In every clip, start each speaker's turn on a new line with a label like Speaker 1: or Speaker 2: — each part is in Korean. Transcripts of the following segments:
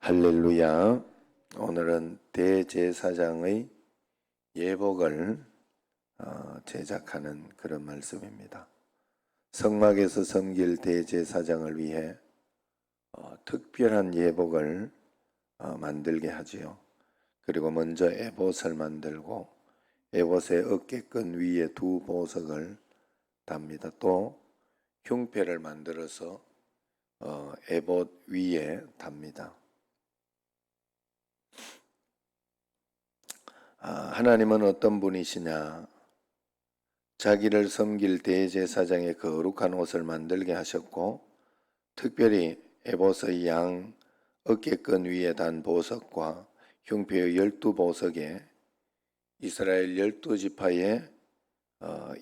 Speaker 1: 할렐루야. 오늘은 대제사장의 예복을 제작하는 그런 말씀입니다. 성막에서 섬길 대제사장을 위해 특별한 예복을 만들게 하지요. 그리고 먼저 에봇을 만들고 에봇의 어깨끈 위에 두 보석을 답니다. 또 흉패를 만들어서 에봇 위에 답니다. 하나님은 어떤 분이시냐? 자기를 섬길 대제사장의 거룩한 옷을 만들게 하셨고, 특별히 에봇의 양 어깨끈 위에 단 보석과 흉패의 12보석에 이스라엘 12지파의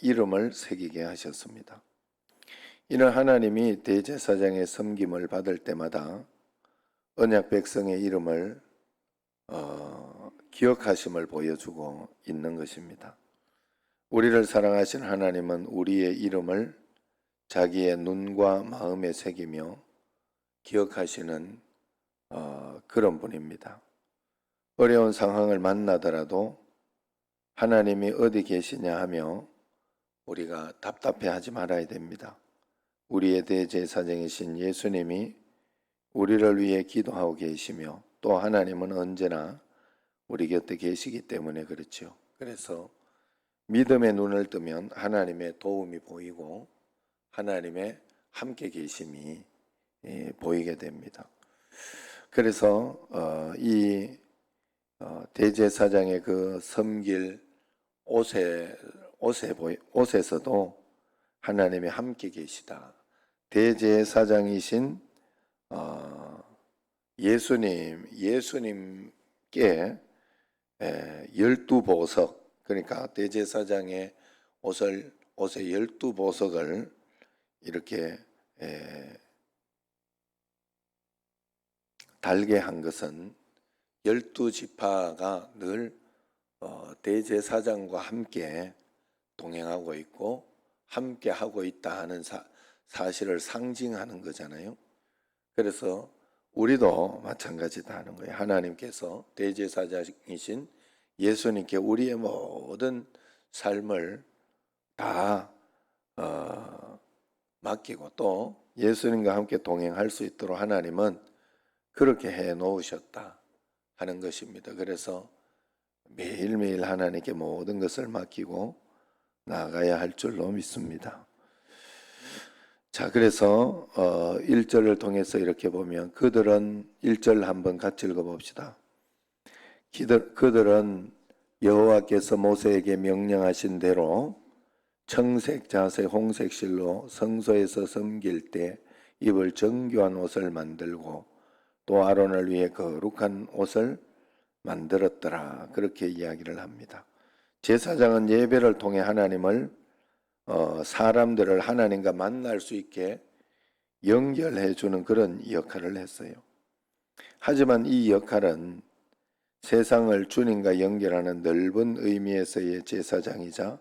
Speaker 1: 이름을 새기게 하셨습니다. 이는 하나님이 대제사장의 섬김을 받을 때마다 언약 백성의 이름을 기억하심을 보여주고 있는 것입니다. 우리를 사랑하신 하나님은 우리의 이름을 자기의 눈과 마음에 새기며 기억하시는 그런 분입니다. 어려운 상황을 만나더라도 하나님이 어디 계시냐 하며 우리가 답답해하지 말아야 됩니다. 우리의 대제사장이신 예수님이 우리를 위해 기도하고 계시며 또 하나님은 언제나 우리 곁에 계시기 때문에 그렇죠. 그래서 믿음의 눈을 뜨면 하나님의 도움이 보이고 하나님의 함께 계심이 보이게 됩니다. 그래서 이 대제사장의 그 섬길 옷에서도 하나님이 함께 계시다. 대제사장이신 예수님께 12보석, 그러니까 대제사장의 옷에 12보석을 이렇게 달게 한 것은 12지파가 늘 대제사장과 함께 동행하고 있고 함께 하고 있다 하는 사실을 상징하는 거잖아요. 그래서 우리도 마찬가지다 하는 거예요. 하나님께서 대제사장이신 예수님께 우리의 모든 삶을 다 맡기고 또 예수님과 함께 동행할 수 있도록 하나님은 그렇게 해 놓으셨다 하는 것입니다. 그래서 매일매일 하나님께 모든 것을 맡기고 나아가야 할 줄로 믿습니다. 자, 그래서 1절을 통해서 이렇게 보면 그들은 1절 한번 같이 읽어봅시다. 그들은 여호와께서 모세에게 명령하신 대로 청색, 자색, 홍색 실로 성소에서 섬길 때 입을 정교한 옷을 만들고 또 아론을 위해 거룩한 옷을 만들었더라. 그렇게 이야기를 합니다. 제사장은 예배를 통해 하나님을 사람들을 하나님과 만날 수 있게 연결해 주는 그런 역할을 했어요. 하지만 이 역할은 세상을 주님과 연결하는 넓은 의미에서의 제사장이자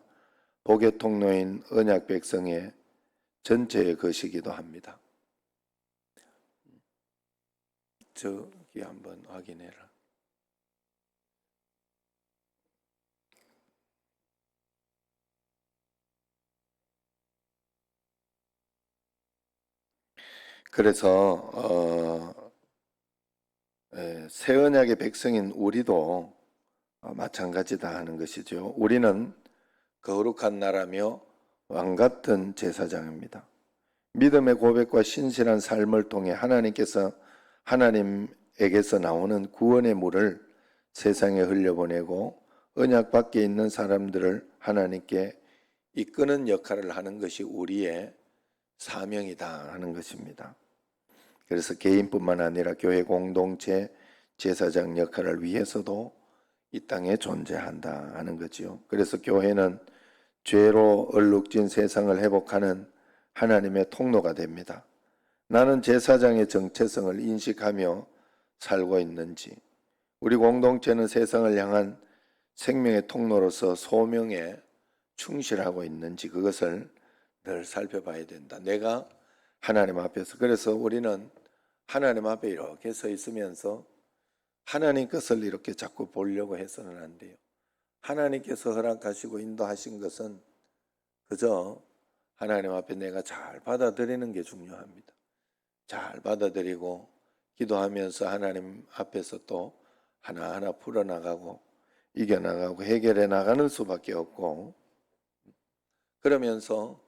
Speaker 1: 복의 통로인 언약 백성의 전체의 것이기도 합니다. 저기 한번 확인해라. 그래서 새 언약의 백성인 우리도 마찬가지다 하는 것이죠. 우리는 거룩한 나라며 왕같은 제사장입니다. 믿음의 고백과 신실한 삶을 통해 하나님에게서 나오는 구원의 물을 세상에 흘려보내고 언약 밖에 있는 사람들을 하나님께 이끄는 역할을 하는 것이 우리의 사명이다 하는 것입니다. 그래서 개인뿐만 아니라 교회 공동체 제사장 역할을 위해서도 이 땅에 존재한다 하는 거지요. 그래서 교회는 죄로 얼룩진 세상을 회복하는 하나님의 통로가 됩니다. 나는 제사장의 정체성을 인식하며 살고 있는지, 우리 공동체는 세상을 향한 생명의 통로로서 소명에 충실하고 있는지 그것을 늘 살펴봐야 된다. 내가 하나님 앞에서, 그래서 우리는 하나님 앞에 이렇게 서 있으면서 하나님 것을 이렇게 자꾸 보려고 해서는 안 돼요. 하나님께서 허락하시고 인도하신 것은 그저 하나님 앞에 내가 잘 받아들이는 게 중요합니다. 잘 받아들이고 기도하면서 하나님 앞에서 또 하나하나 풀어나가고 이겨나가고 해결해 나가는 수밖에 없고, 그러면서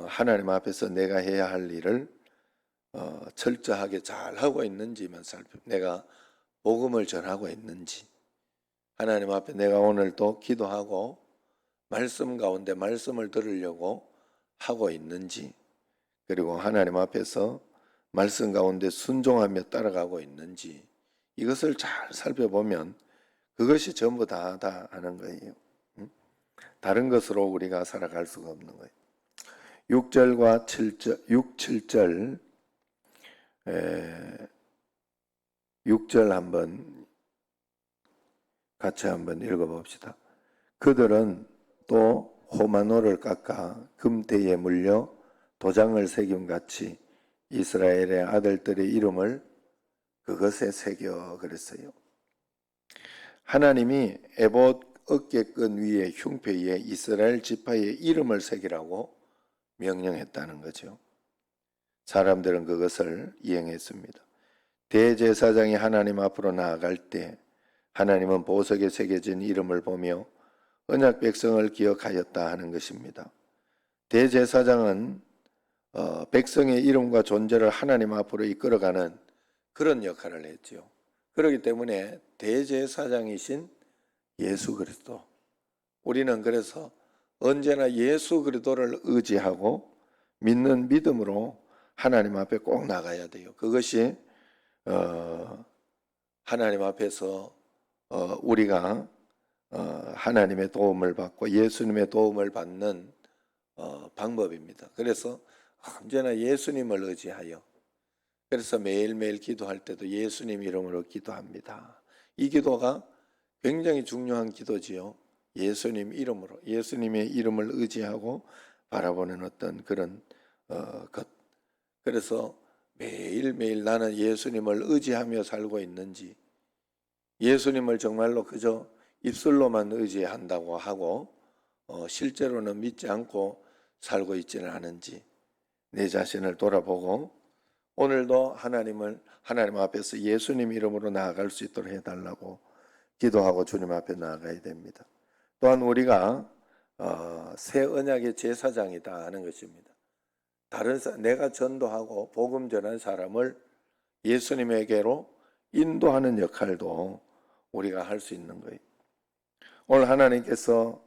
Speaker 1: 하나님 앞에서 내가 해야 할 일을 철저하게 잘 하고 있는지만 내가 복음을 전하고 있는지, 하나님 앞에 내가 오늘도 기도하고 말씀 가운데 말씀을 들으려고 하고 있는지, 그리고 하나님 앞에서 말씀 가운데 순종하며 따라가고 있는지, 이것을 잘 살펴보면 그것이 전부 다 하는 거예요. 다른 것으로 우리가 살아갈 수가 없는 거예요. 6절과 7절, 6절 한번 같이 한번 읽어봅시다. 그들은 또 호마노를 깎아 금태에 물려 도장을 새김같이 이스라엘의 아들들의 이름을 그것에 새겨 그랬어요. 하나님이 에봇 어깨끈 위에 흉패 위에 이스라엘 지파의 이름을 새기라고 명령했다는 거죠. 사람들은 그것을 이행했습니다. 대제사장이 하나님 앞으로 나아갈 때 하나님은 보석에 새겨진 이름을 보며 언약 백성을 기억하였다 하는 것입니다. 대제사장은 백성의 이름과 존재를 하나님 앞으로 이끌어가는 그런 역할을 했죠. 그렇기 때문에 대제사장이신 예수 그리스도, 우리는 그래서 언제나 예수 그리스도를 의지하고 믿는 믿음으로 하나님 앞에 꼭 나가야 돼요. 그것이 하나님 앞에서 우리가 하나님의 도움을 받고 예수님의 도움을 받는 방법입니다. 그래서 언제나 예수님을 의지하여, 그래서 매일매일 기도할 때도 예수님 이름으로 기도합니다. 이 기도가 굉장히 중요한 기도지요. 예수님 이름으로, 예수님의 이름을 의지하고 바라보는 어떤 그런 것. 그래서 매일매일 나는 예수님을 의지하며 살고 있는지, 예수님을 정말로 그저 입술로만 의지한다고 하고 실제로는 믿지 않고 살고 있지는 않은지 내 자신을 돌아보고 오늘도 하나님 앞에서 예수님 이름으로 나아갈 수 있도록 해달라고 기도하고 주님 앞에 나아가야 됩니다. 또한 우리가 새 언약의 제사장이다 하는 것입니다. 내가 전도하고 복음 전한 사람을 예수님에게로 인도하는 역할도 우리가 할 수 있는 거예요. 오늘 하나님께서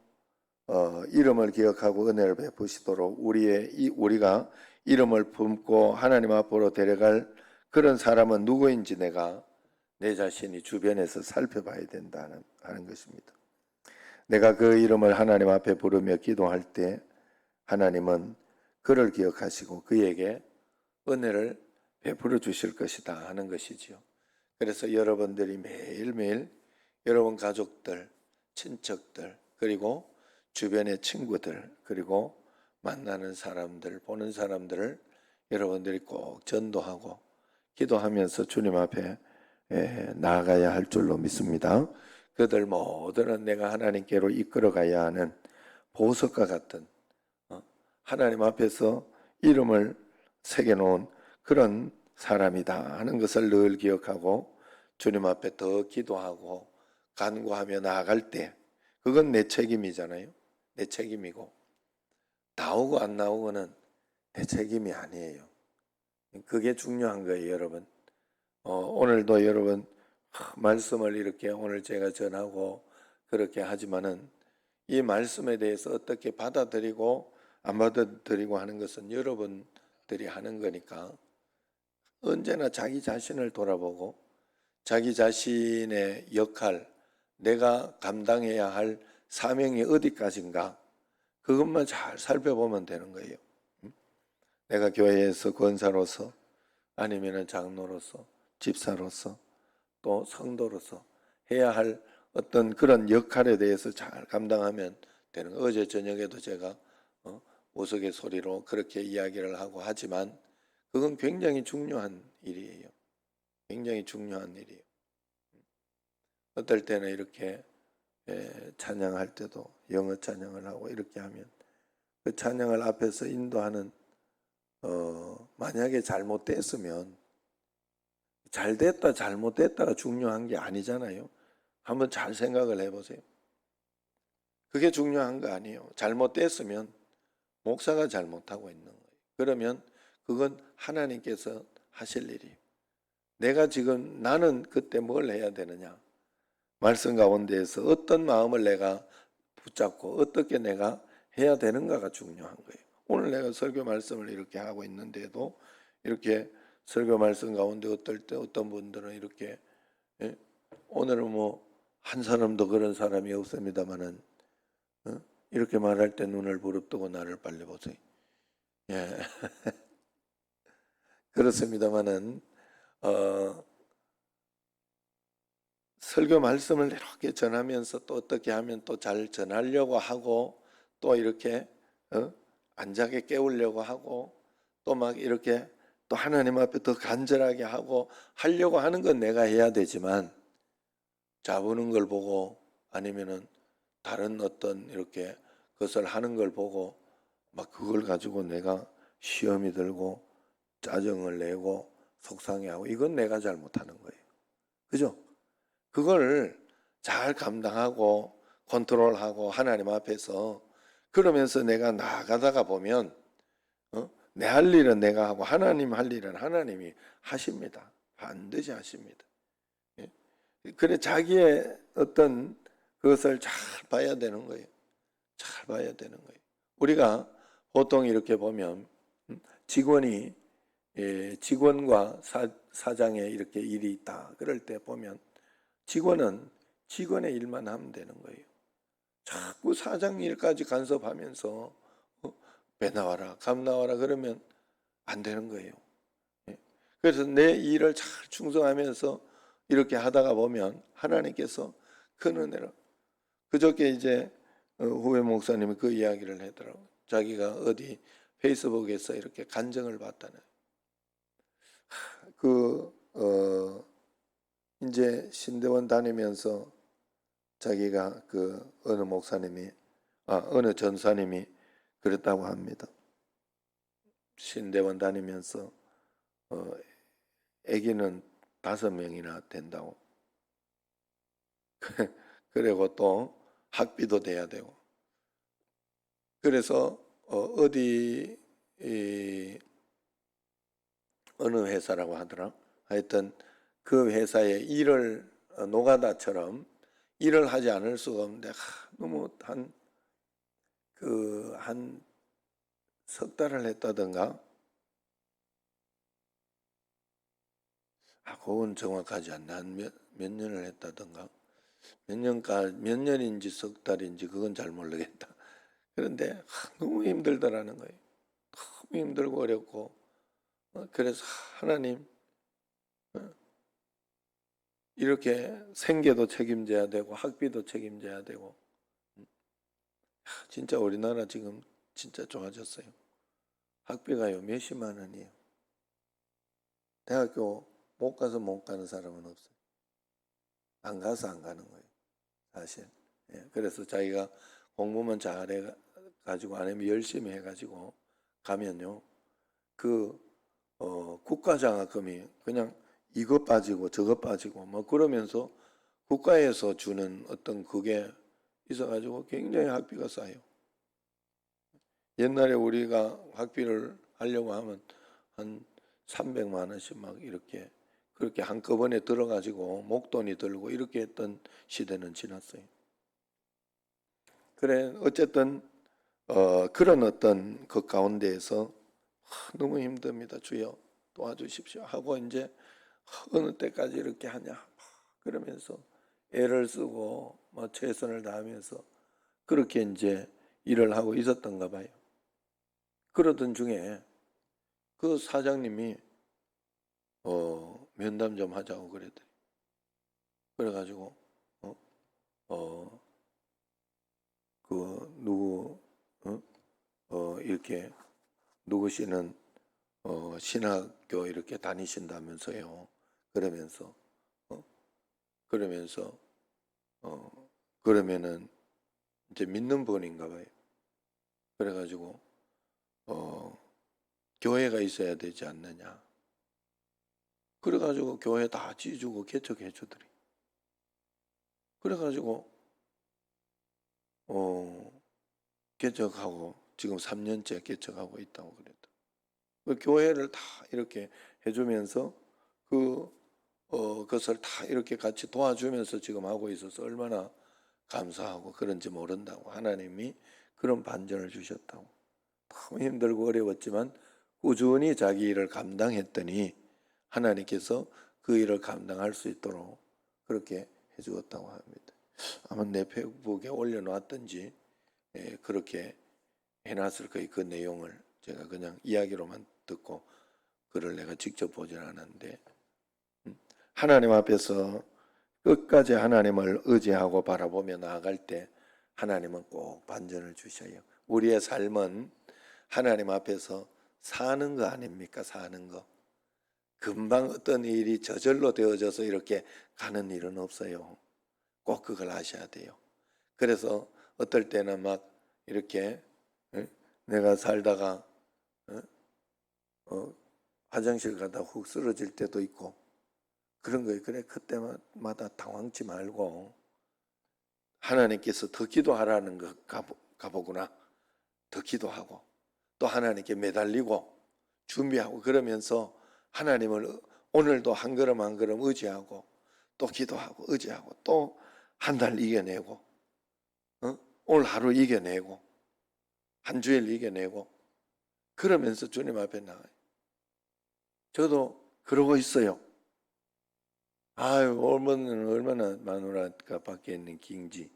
Speaker 1: 이름을 기억하고 은혜를 베푸시도록 우리가 이름을 품고 하나님 앞으로 데려갈 그런 사람은 누구인지 내 자신이 주변에서 살펴봐야 된다는 하는 것입니다. 내가 그 이름을 하나님 앞에 부르며 기도할 때 하나님은 그를 기억하시고 그에게 은혜를 베풀어 주실 것이다 하는 것이지요. 그래서 여러분들이 매일매일 여러분 가족들, 친척들, 그리고 주변의 친구들, 그리고 만나는 사람들, 보는 사람들을 여러분들이 꼭 전도하고 기도하면서 주님 앞에 나아가야 할 줄로 믿습니다. 그들 모두는 내가 하나님께로 이끌어가야 하는 보석과 같은 하나님 앞에서 이름을 새겨놓은 그런 사람이다 하는 것을 늘 기억하고 주님 앞에 더 기도하고 간구하며 나아갈 때 그건 내 책임이잖아요. 내 책임이고 나오고 안 나오고는 내 책임이 아니에요. 그게 중요한 거예요, 여러분. 오늘도 여러분 말씀을 이렇게 오늘 제가 전하고 그렇게 하지만은 이 말씀에 대해서 어떻게 받아들이고 안 받아들이고 하는 것은 여러분들이 하는 거니까 언제나 자기 자신을 돌아보고 자기 자신의 역할, 내가 감당해야 할 사명이 어디까지인가 그것만 잘 살펴보면 되는 거예요. 내가 교회에서 권사로서 아니면 장로로서 집사로서 또 성도로서 해야 할 어떤 그런 역할에 대해서 잘 감당하면 되는 거예요. 어제 저녁에도 제가 우스갯소리로 그렇게 이야기를 하고 하지만 그건 굉장히 중요한 일이에요. 굉장히 중요한 일이에요. 어떨 때는 이렇게 찬양할 때도 영어 찬양을 하고 이렇게 하면 그 찬양을 앞에서 인도하는 만약에 잘못됐으면 잘됐다 잘못됐다가 중요한 게 아니잖아요. 한번 잘 생각을 해보세요. 그게 중요한 거 아니에요. 잘못됐으면 목사가 잘못하고 있는 거예요. 그러면 그건 하나님께서 하실 일이에요. 내가 지금 나는 그때 뭘 해야 되느냐? 말씀 가운데에서 어떤 마음을 내가 붙잡고 어떻게 내가 해야 되는가가 중요한 거예요. 오늘 내가 설교 말씀을 이렇게 하고 있는데도 이렇게 설교 말씀 가운데 어떨 때 어떤 분들은 이렇게 오늘은 뭐 한 사람도 그런 사람이 없습니다만은 이렇게 말할 때 눈을 부릅뜨고 나를 빨리 보세요. 예. 그렇습니다만은 설교 말씀을 이렇게 전하면서 또 어떻게 하면 또 잘 전하려고 하고 또 이렇게 안작게 깨우려고 하고 또 막 이렇게 또 하나님 앞에 더 간절하게 하고 하려고 하는 건 내가 해야 되지만 잡으는 걸 보고 아니면은 다른 어떤 이렇게 것을 하는 걸 보고 막 그걸 가지고 내가 시험이 들고 짜증을 내고 속상해하고 이건 내가 잘못하는 거예요. 그죠? 그걸 잘 감당하고 컨트롤하고 하나님 앞에서 그러면서 내가 나아가다가 보면 내 할 일은 내가 하고 하나님 할 일은 하나님이 하십니다. 반드시 하십니다. 예. 그래 자기의 어떤 그것을 잘 봐야 되는 거예요. 잘 봐야 되는 거예요. 우리가 보통 이렇게 보면 직원이 직원과 사장에 이렇게 일이 있다. 그럴 때 보면 직원은 직원의 일만 하면 되는 거예요. 자꾸 사장 일까지 간섭하면서 배 나와라, 감 나와라 그러면 안 되는 거예요. 그래서 내 일을 잘 충성하면서 이렇게 하다가 보면 하나님께서 큰 은혜로 그저께 이제 후배 목사님이 그 이야기를 하더라고요. 자기가 어디 페이스북에서 이렇게 간증을 받다는 이제 신대원 다니면서 자기가 그 어느 목사님이 어느 전사님이 그랬다고 합니다. 신대원 다니면서 아기는 5명이나 된다고. 그리고 또 학비도 돼야 되고. 그래서 어디 어느 회사라고 하더라. 하여튼 그 회사에 일을 노가다처럼 일을 하지 않을 수가 없는데 너무 한 석 달을 했다던가 그건 정확하지 않나 몇 년을 했다던가 몇 년인지 석 달인지 그건 잘 모르겠다. 그런데 너무 힘들더라는 거예요. 너무 힘들고 어렵고 그래서 하나님 이렇게 생계도 책임져야 되고 학비도 책임져야 되고 진짜 우리나라 지금 진짜 좋아졌어요. 학비가요 몇십만 원이에요. 대학교 못 가서 못 가는 사람은 없어요. 안 가서 안 가는 거예요. 사실. 그래서 자기가 공부만 잘해 가지고 아니면 열심히 해가지고 가면요 국가장학금이 그냥 이것 빠지고 저것 빠지고 뭐 그러면서 국가에서 주는 어떤 그게 있어가지고 굉장히 학비가 싸요. 옛날에 우리가 학비를 하려고 하면 한 300만 원씩 막 이렇게 그렇게 한꺼번에 들어가지고 목돈이 들고 이렇게 했던 시대는 지났어요. 그래 어쨌든 그런 어떤 그 가운데에서 너무 힘듭니다. 주여 도와주십시오 하고 이제 어느 때까지 이렇게 하냐 그러면서 애를 쓰고 뭐 최선을 다하면서 그렇게 이제 일을 하고 있었던가 봐요. 그러던 중에 그 사장님이 면담 좀 하자고 그랬더니 그래가지고 그 누구 이렇게 누구씨는 신학교 이렇게 다니신다면서요. 그러면서 그러면서 그러면은 이제 믿는 분인가 봐요. 그래가지고 교회가 있어야 되지 않느냐. 그래가지고 교회 다 지주고 개척해 주더리. 그래가지고 개척하고 지금 3년째 개척하고 있다고 그랬다. 그 교회를 다 이렇게 해주면서 그것을 다 이렇게 같이 도와주면서 지금 하고 있어서 얼마나 감사하고 그런지 모른다고. 하나님이 그런 반전을 주셨다고. 너무 힘들고 어려웠지만 꾸준히 자기 일을 감당했더니 하나님께서 그 일을 감당할 수 있도록 그렇게 해주었다고 합니다. 아마 내 페이스북에 올려놨든지 그렇게 해놨을 거예요. 그 내용을 제가 그냥 이야기로만 듣고 그를 내가 직접 보질 않았는데, 하나님 앞에서 끝까지 하나님을 의지하고 바라보며 나아갈 때 하나님은 꼭 반전을 주셔요. 우리의 삶은 하나님 앞에서 사는 거 아닙니까? 사는 거. 금방 어떤 일이 저절로 되어져서 이렇게 가는 일은 없어요. 꼭 그걸 아셔야 돼요. 그래서 어떨 때는 막 이렇게 내가 살다가 화장실 가다 훅 쓰러질 때도 있고 그런 거예요. 그래 그때마다 당황치 말고 하나님께서 더 기도하라는 거 가보구나. 더 기도하고 또 하나님께 매달리고 준비하고 그러면서 하나님을 오늘도 한 걸음 한 걸음 의지하고 또 기도하고 의지하고 또 한 달 이겨내고 오늘 하루 이겨내고 한 주일 이겨내고 그러면서 주님 앞에 나가요. 저도 그러고 있어요. 아유, 얼마나 마누라가 밖에 있는 긴지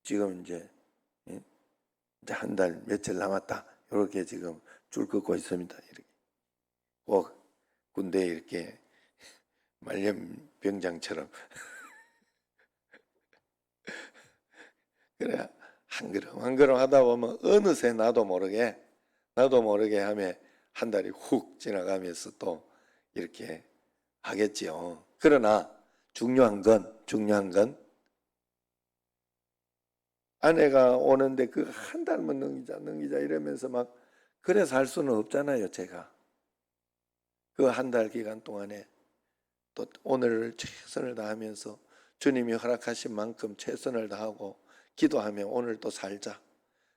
Speaker 1: 지금 이제 한 달 며칠 남았다 이렇게 지금 줄 긋고 있습니다. 이렇게 꼭 군대에 이렇게 말년병장처럼 그래 한 걸음 한 걸음 하다 보면 어느새 나도 모르게 하면 한 달이 훅 지나가면서 또 이렇게 하겠지요. 그러나 중요한 건 아내가 오는데 그 한 달만 넘기자 이러면서 막 그래 살 수는 없잖아요. 제가 그 한 달 기간 동안에 또 오늘 최선을 다하면서 주님이 허락하신 만큼 최선을 다하고 기도하며 오늘 또 살자.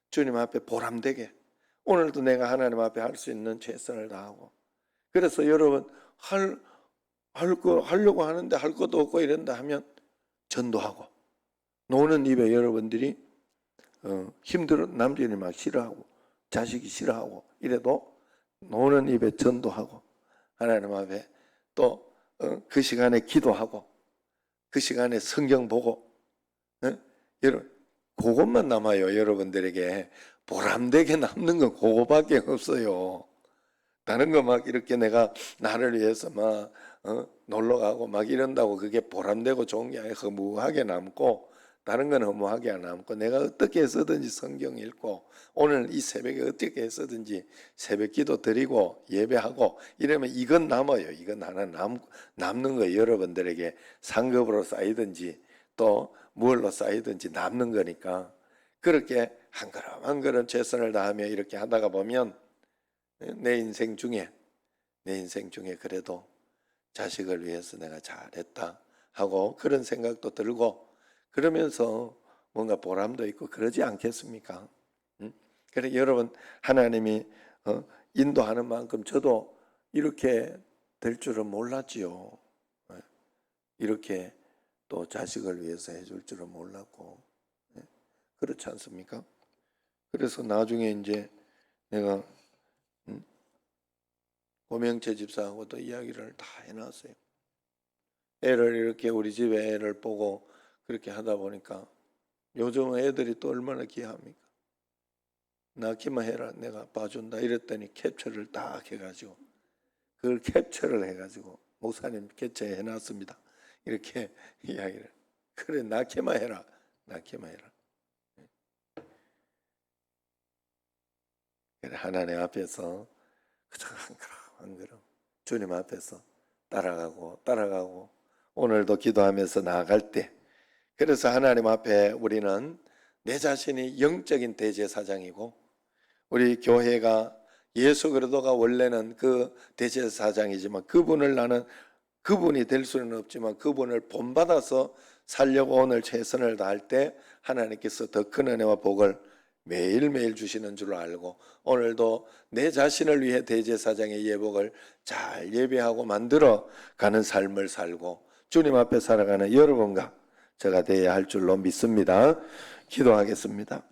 Speaker 1: 주님 앞에 보람되게 오늘도 내가 하나님 앞에 할 수 있는 최선을 다하고. 그래서 여러분 하려고 하는데 할 것도 없고 이런다 하면 전도하고 노는 입에 여러분들이 힘들어 남편이 막 싫어하고 자식이 싫어하고 이래도 노는 입에 전도하고 하나님 앞에 또 그 시간에 기도하고 그 시간에 성경 보고 여러분 그것만 남아요. 여러분들에게 보람되게 남는 건 그거밖에 없어요. 다른 거 막 이렇게 내가 나를 위해서 막 놀러 가고 막 이런다고 그게 보람되고 좋은 게 아니라 허무하게 남고 다른 건 허무하게 안 남고 내가 어떻게 해서든지 성경 읽고 오늘 이 새벽에 어떻게 해서든지 새벽 기도 드리고 예배하고 이러면 이건 남아요. 이건 하나 남는 거예요. 여러분들에게 상급으로 쌓이든지 또 무얼로 쌓이든지 남는 거니까 그렇게 한 걸음 한 걸음 최선을 다하며 이렇게 하다가 보면 내 인생 중에 그래도 자식을 위해서 내가 잘했다 하고 그런 생각도 들고 그러면서 뭔가 보람도 있고 그러지 않겠습니까? 그래 여러분 하나님이 인도하는 만큼 저도 이렇게 될 줄은 몰랐지요. 이렇게 또 자식을 위해서 해줄 줄은 몰랐고 그렇지 않습니까? 그래서 나중에 이제 내가 고명채 집사하고도 이야기를 다 해놨어요. 애를 이렇게 우리 집에 애를 보고 그렇게 하다 보니까 요즘 애들이 또 얼마나 귀합니까? 낳기만 해라 내가 봐준다 이랬더니 캡처를 딱 해가지고 그걸 캡처를 해가지고 목사님 캡처해 해놨습니다. 이렇게 이야기를 그래 낳기만 해라 그래 하나님 앞에서 그저 한 걸음 주님 앞에서 따라가고 오늘도 기도하면서 나아갈 때, 그래서 하나님 앞에 우리는 내 자신이 영적인 대제사장이고, 우리 교회가 예수 그리스도가 원래는 그 대제사장이지만 그분이 될 수는 없지만 그분을 본받아서 살려고 오늘 최선을 다할 때 하나님께서 더 큰 은혜와 복을 매일매일 주시는 줄 알고, 오늘도 내 자신을 위해 대제사장의 예복을 잘 예배하고 만들어 가는 삶을 살고 주님 앞에 살아가는 여러분과 제가 되어야 할 줄로 믿습니다. 기도하겠습니다.